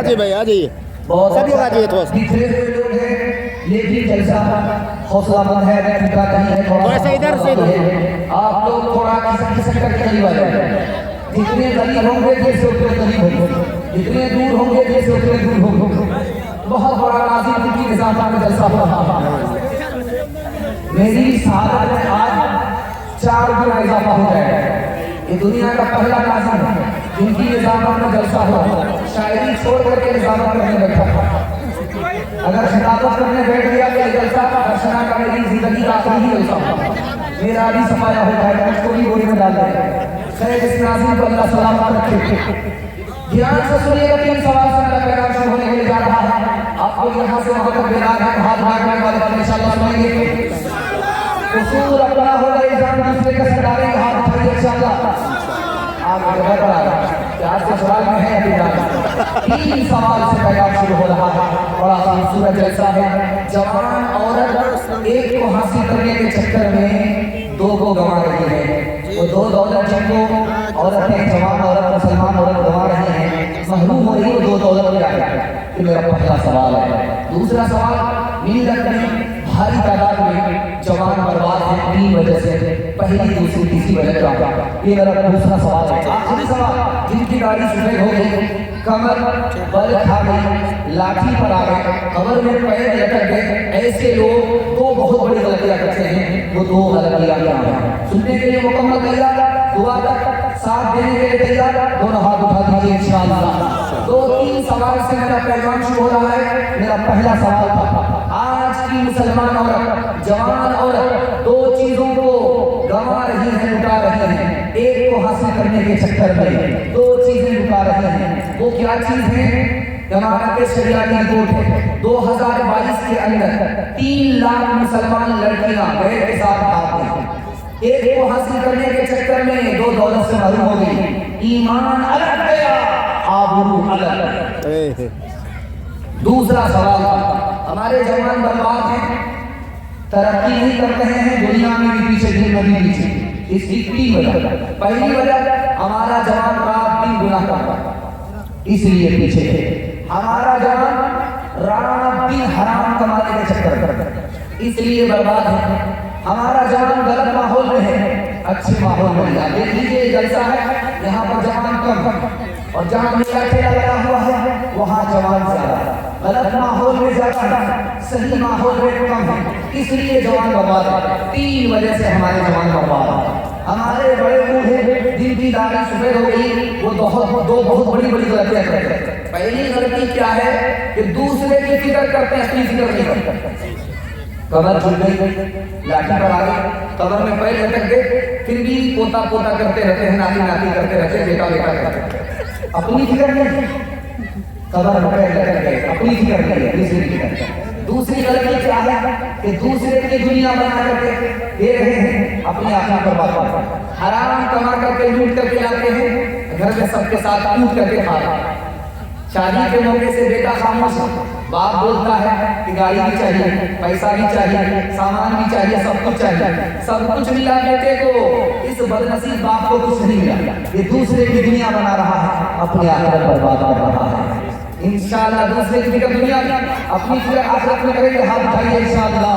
आजी भाई आ जाइए सब लोग आ जाइए थोड़ा हौसलामंद है ऐसा इधर से आप लोग थोड़ा खिसक करके करीब आ जाए जितने करीब होंगे जैसे उतने करीब होंगे जितने दूर होंगे जैसे उतने दूर होंगे बहुत बड़ा नाज़िम की निज़ाम में जलसा हो रहा है मेरी शहादत में आज 4 गुना इजाफा हो जाएगा ये दुनिया का पहला नाज़िम है जिनकी निज़ाम में जलसा हो शायरी छोड़ करके निज़ाम करने बैठा अगर खिताबत करने बैठ गया तो जलसा दर्शना का मेरी जिंदगी का आखिरी जलसा मेरा भी सफाया होता है मुझको भी गोली में डाल देगा खैर इस नाज़िम को अल्लाह सलामत रखे ध्यान से सुनिएगा 3 सवाल से मेरा पैगाम शुरू होने जा रहा है आप लोग यहाँ से वहाँ तक बेदार हैं हाथ भागने वाले इंशाअल्लाह सुनेंगे उसूल अपना होगा इल्जाम दूसरे का सर डालेंगे हाथ उठाइए इंशाअल्लाह आप आज के सवाल में है अभी 3 सवाल से पैगाम शुरू हो रहा है बड़ा खूबसूरत जलसा है जवान औरत एक को हासिल करने के चक्कर में 2 को गंवा रही है वो 2 दौलत जिनको औरतें जवान औरत मुसलमान औरत गंवा रही हैं महरूम हो रही है 2 दौलत क्या है कि मेरा पहला सवाल है दूसरा सवाल मिलत में भारी तादाद में जवान बर्बाद हैं 3 वजह से पहली दूसरी तीसरी वजह क्या? ये मेरा दूसरा सवाल है। आखिरी सवाल, जिनकी गाड़ी सुबह हो गई, कमर बल खा गई, लाठी पर आ गए, कमर में पैर लटक गए, ऐसे लोग दो बहुत बड़ी गलतियां करते हैं। वो दो गलतियां क्या हैं? सुनने के लिए मुकम्मल तैयार, दुआ तक साथ देने के लिए तैयार, दोनों हाथ उठा दीजिए इंशाअल्लाह। 2-3 सवाल से मेरा पैगाम शुरू हो रहा है। मेरा पहला सवाल था, आज की मुसलमान औरत, जवान औरत दो चीजों को गंवा रही है, लुटा रही है। एक को हासिल करने के चक्कर में दो चीजें लुटा रही हैं। वो क्या चीज है? जमानत शरिया की रिपोर्ट है 2022 के अंदर 3 लाख मुसलमान लड़कियां गैर के साथ भाग गई। एक को हासिल करने के चक्कर में दो दौलत से महरूम हो गई, ईमान अलग गया, आबरू अलग। दूसरा सवाल, हमारे जवान बर्बाद हैं, तरक्की नहीं कर रहे हैं, दुनिया में भी पीछे, दिन में भी पीछे। इसकी 3 वजह। पहली वजह, हमारा जवान रात दिन गुनाह करता है, इसलिए पीछे है। हमारा जवान रात दिन हराम कमाने के चक्कर में, इसलिए बर्बाद है। हमारा जवान गलत माहौल में है, अच्छे माहौल में नहीं। देख लीजिए जलसा है, यहाँ पर जवान कम, और जहाँ मेला ठेला लगा हुआ है वहाँ जवान ज्यादा। गलत माहौल में ज्यादा है, सही माहौल में कम है, इसलिए जवान बर्बाद है। 3 वजह से हमारे जवान बर्बाद है। हमारे बड़े बूढ़े जिनकी दाढ़ी सफेद हो गई, वो दो बहुत बड़ी बड़ी गलतियां करते हैं। पहली गलती क्या है कि दूसरे की फिक्र करते हैं, अपनी फिक्र नहीं करते। कमर झुक गई, लाठी पर आ गई, कमर में पैर लटक गए, फिर भी पोता पोता करते रहते हैं, नाती नाती करते रहते हैं, बेटा बेटा करते हैं, अपनी फिक्र नहीं। कमर में पैर लटक गए, अपनी फिक्र नहीं, दूसरी फिक्र। दूसरी गलती क्या है कि दूसरे की दुनिया बना करके दे रहे हैं, अपनी आत्मा पर बात, हराम कमा करके लूट करके लाते हैं, घर में सबके साथ कूट करके खा रहे हैं। शादी के मौके से बेटा खामोश है, बाप बोलता है कि गाड़ी भी चाहिए, पैसा भी चाहिए, सामान भी चाहिए, सब कुछ चाहिए, सब कुछ मिला बेटे को, इस बदनसीब बाप को कुछ नहीं मिला। ये दूसरे की दुनिया बना रहा है, अपने आखिरत बर्बाद कर रहा है। इंशाअल्लाह दूसरे की फिक्र दुनिया में, अपनी फिक्र आखिरत में करेंगे। हाथ उठाइए इंशाअल्लाह।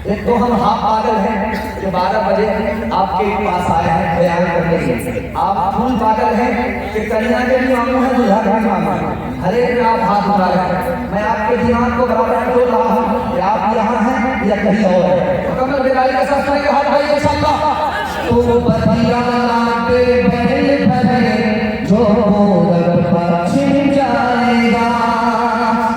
एक तो हम हाथ पागल हैं कि 12 बजे आपके पास आए हैं बयान करने के लिए। आप फूल पागल हैं कि कन्या के भी मांगू है, दूल्हा के भी मांगू है, हर एक में आप हाथ उठा रहे हैं। मैं आपके दिमाग को बराबर बोल रहा हूँ कि आप यहाँ हैं या कहीं और हैं। तो कमर बेदारी के साथ करेंगे, हाथ उठाइए इंशाअल्लाह। तो बतिया के बैल भरे जो मोर पर छिन जाएगा,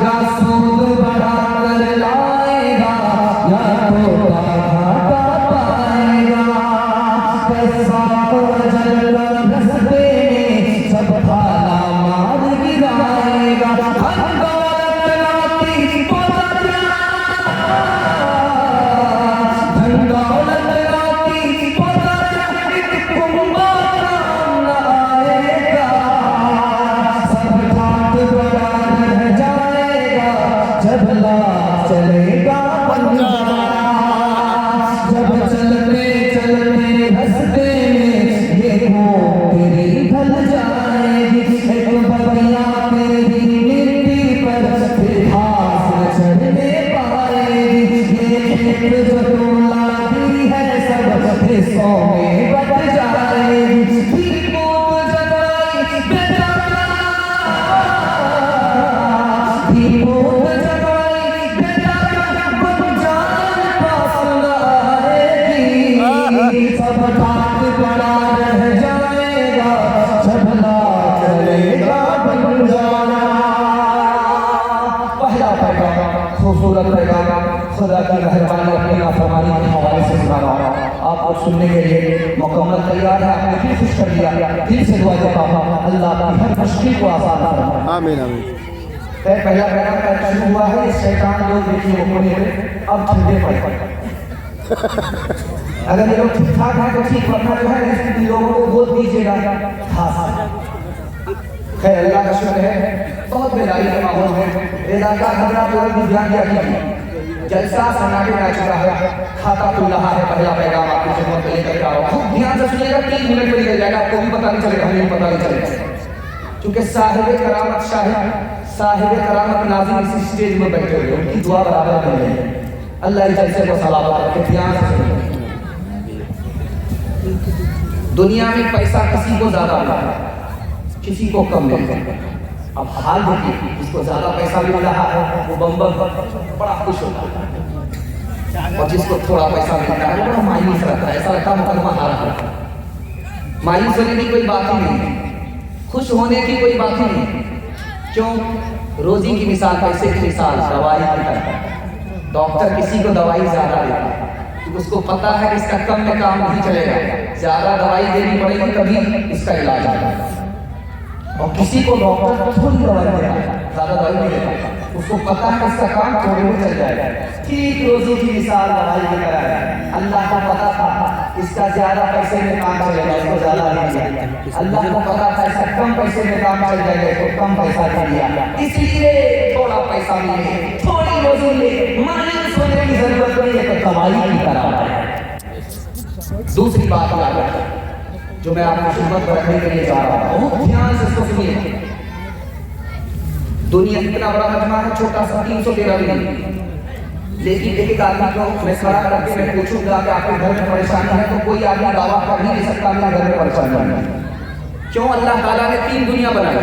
या सूद बढ़ा कर लाएगा, या थोड़ा घाटा पाएगा। पैसा को जल रस्ते में सब भाला मार गिराएगा। धन दौलत लाती पोता जा, धन दौलत लाती पोता जा, कुंभा काम न आएगा। सब ठाट बड़ा रह जाएगा, जब ला चलेगा पंजाब। जब चलते चलते रस्ते में ये हो तेरी ढल जाएगी। एक बतिया तेरी मिट्टी पर फिर घास चढ़ने पाएगी। ये खेत जो तू लाती है सब हिस्सों में बट जाएगी। दीपों जगाई बेटा, दीपों जगाई बेटा, गुंजान पास न आएगी। सब ठाट बड़ा रह जाएगा, झबला चलेगा बंजारा। पहला पैगाम, खूबसूरत पैगाम, खुदा की मेहरबानी अपनी नाफरमानी के हवाले से सुना रहा हूँ। आप लोग सुनने के लिए मुकम्मल तैयार है? आपने फिर खुश कर दिया, दिल से दुआ देता हूँ अल्लाह की हर मुश्किल को आसान फरमाए। आमीन आमीन। पहला पैगाम का शुरू हुआ है, शैतान लोग देखिए वो कोने में अब ठंडे पड़े। अगर ये लोग ठीक ठाक है तो ठीक, वरना जो है इसकी लोगों को गोद दीजिएगा। खैर अल्लाह का शुक्र है, बहुत बेदारी के माहौल में बेदार हजरात लोगों को ध्यान दिया कीजिए। जलसा सन्नाटे में आ चुका है, खाता खुल रहा है। पहला पैगाम आपकी खिदमत में लेकर आ रहा हूँ, खूब ध्यान से सुनिएगा, 3 मिनट में निकल जाएगा, आपको भी पता नहीं चलेगा, हमें भी पता नहीं चलेगा। क्योंकि साहिब करामत साहिब करामत नाज़िम इस स्टेज में बैठे हुए, उनकी दुआ बराबर नहीं है। अल्लाह इस जलसे को सलामत रखे, ध्यान से सुनिए। दुनिया में पैसा किसी को ज्यादा मिलता है, किसी को कम मिलता है। अब हाल देखिए, जिसको ज्यादा पैसा मिल रहा है वो बम बड़ा खुश होता है, और जिसको थोड़ा पैसा मिलता है वो बड़ा मायूस रहता है, ऐसा लगता है मुकदमा हारा है। मायूस होने की कोई बात ही नहीं, खुश होने की कोई बात ही नहीं। क्यों? रोजी की मिसाल, पैसे की मिसाल दवाई की तरह। डॉक्टर किसी को दवाई ज्यादा देता है क्योंकि उसको पता है कि इसका कम में काम नहीं चलेगा, ज्यादा दवाई देनी पड़ेगी तभी इसका इलाज होगा। और किसी को डॉक्टर थोड़ी दवाई देता है, ज्यादा दवाई नहीं देता, उसको पता है इसका काम थोड़े में चल जाएगा। ठीक रोजी की मिसाल दवाई की तरह है। अल्लाह को पता था इसका ज्यादा पैसे में काम चलेगा, इसको ज्यादा नहीं दिया। अल्लाह को पता था इसका कम पैसे में काम चल जाएगा, इसको कम पैसा दे दिया। इसलिए थोड़ा पैसा मिले, थोड़ी रोजी मिले, मायूस होने की जरूरत नहीं है, तो दवाई की तरह है। दूसरी बात याद रखें जो मैं आपको खिदमत में रखने के लिए जा रहा हूँ, बहुत ध्यान से इसको सुनिए। दुनिया इतना बड़ा मजमा है, छोटा सा 313 नहीं, लेकिन एक आदमी को मैं खड़ा करके मैं पूछूंगा कि आपके घर में परेशानी है, तो कोई आदमी दावा कर नहीं सकता मेरे घर में परेशानी है। क्यों? अल्लाह ताला ने 3 दुनिया बनाई।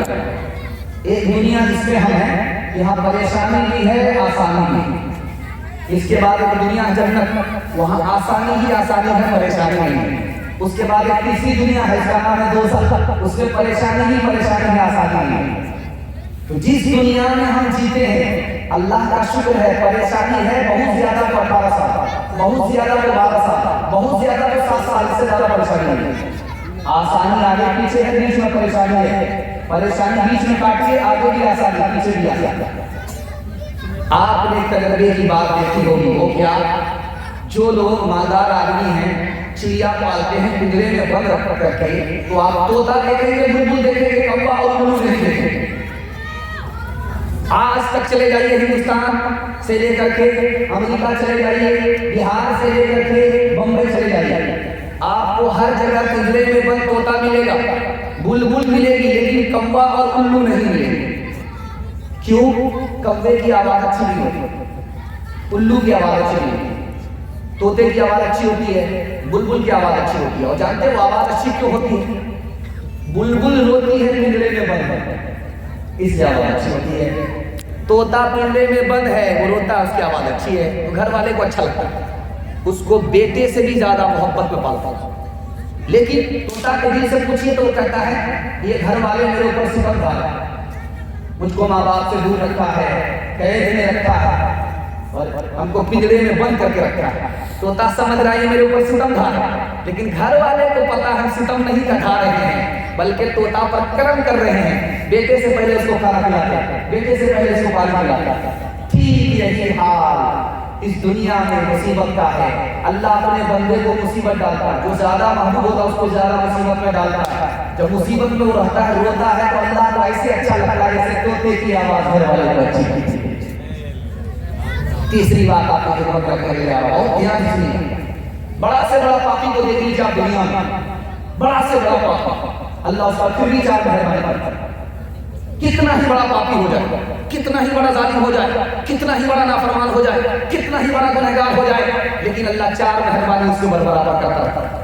एक दुनिया जिसमें हम हैं, यहाँ परेशानी भी है, आसानी भी। इसके बाद एक दुनिया जन्नत, वहाँ आसानी ही आसानी है, परेशानी नहीं है। उसके बाद एक तीसरी दुनिया है, इसका नाम है दोज़ख, उसमें परेशानी ही परेशानी है, आसानी नहीं है। तो जिस दुनिया में हम जीते हैं, अल्लाह का शुक्र है, परेशानी है बहुत ज्यादा, 18 साल, बहुत ज्यादा तो 12 साल, बहुत ज्यादा तो 7 साल से ज्यादा परेशानी है। आसानी आगे पीछे है, बीच में परेशानी है, परेशानी बीच में काटिए, आगे भी आसानी, पीछे भी आसानी। आपने तजर्बे की बात देखी होगी, वो क्या? जो लोग मालदार आदमी हैं, चिड़िया पालते हैं पिंजरे में बंद रख करके, तो आप तोता देखेंगे, बुलबुल देखेंगे, कौवा और उल्लू देखेंगे। आज तक चले जाइए, हिंदुस्तान से लेकर के अमेरिका चले जाइए, बिहार से लेकर के बम्बई चले जाइए, आपको हर जगह पिंजरे में बंद तोता मिलेगा, बुलबुल मिलेगी, लेकिन कौवा और उल्लू नहीं मिलेगी। क्यों? कौवे की आवाज अच्छी नहीं होती, उल्लू की आवाज अच्छी नहीं होती, तोते की आवाज अच्छी होती है, बुलबुल की आवाज अच्छी होती है। और जानते हो आवाज अच्छी क्यों होती है? बुलबुल रोती है पिंजरे में बंद, इसलिए आवाज अच्छी होती है। तोता पिंजरे में बंद है, वो रोता है, उसकी आवाज अच्छी है, तो घर वाले को अच्छा लगता है, उसको बेटे से भी ज्यादा मोहब्बत में पालता है। लेकिन तोता के दिल से पूछिए तो वो कहता है ये घर वाले मेरे ऊपर सितम ढा रहे हैं, मुझको माँ बाप से दूर रखा है, कैद में रखा है और हमको पिंजरे में बंद करके रखा है। तोता समझ रहा है मेरे ऊपर सितम ढा रहा है, लेकिन घर वाले को पता है सितम नहीं ढा रहे हैं, बल्कि तोता पर कर्म कर रहे हैं। बेटे से पहले उसको खाना खिलाते हैं, बेटे से पहले उसको पानी पिलाते हैं। ठीक यही हाल इस दुनिया में मुसीबत का है। अल्लाह अपने बंदे को मुसीबत डालता है, जो ज्यादा महबूब होता है उसको ज्यादा मुसीबत में डालता है। जब मुसीबत में वो रहता है, रोता है, तो अल्लाह को ऐसे अच्छा लगता है जैसे तोते की आवाज घर वाले को अच्छी लगती है। तीसरी बात आपको खिदमत रखने के लिए आ रहा हूं, ध्यान दीजिए। बड़ा से बड़ा पापी को देख लीजिए आप दुनिया में, बड़ा से बड़ा पापी, अल्लाह उस पर फिर भी चार मेहरबानी करता है। कितना ही बड़ा पापी हो जाए, कितना ही बड़ा जालिम हो जाए, कितना ही बड़ा नाफरमान हो जाए, कितना ही बड़ा गुनहगार हो जाए, लेकिन अल्लाह चार मेहरबानी उसके बराबर करता है।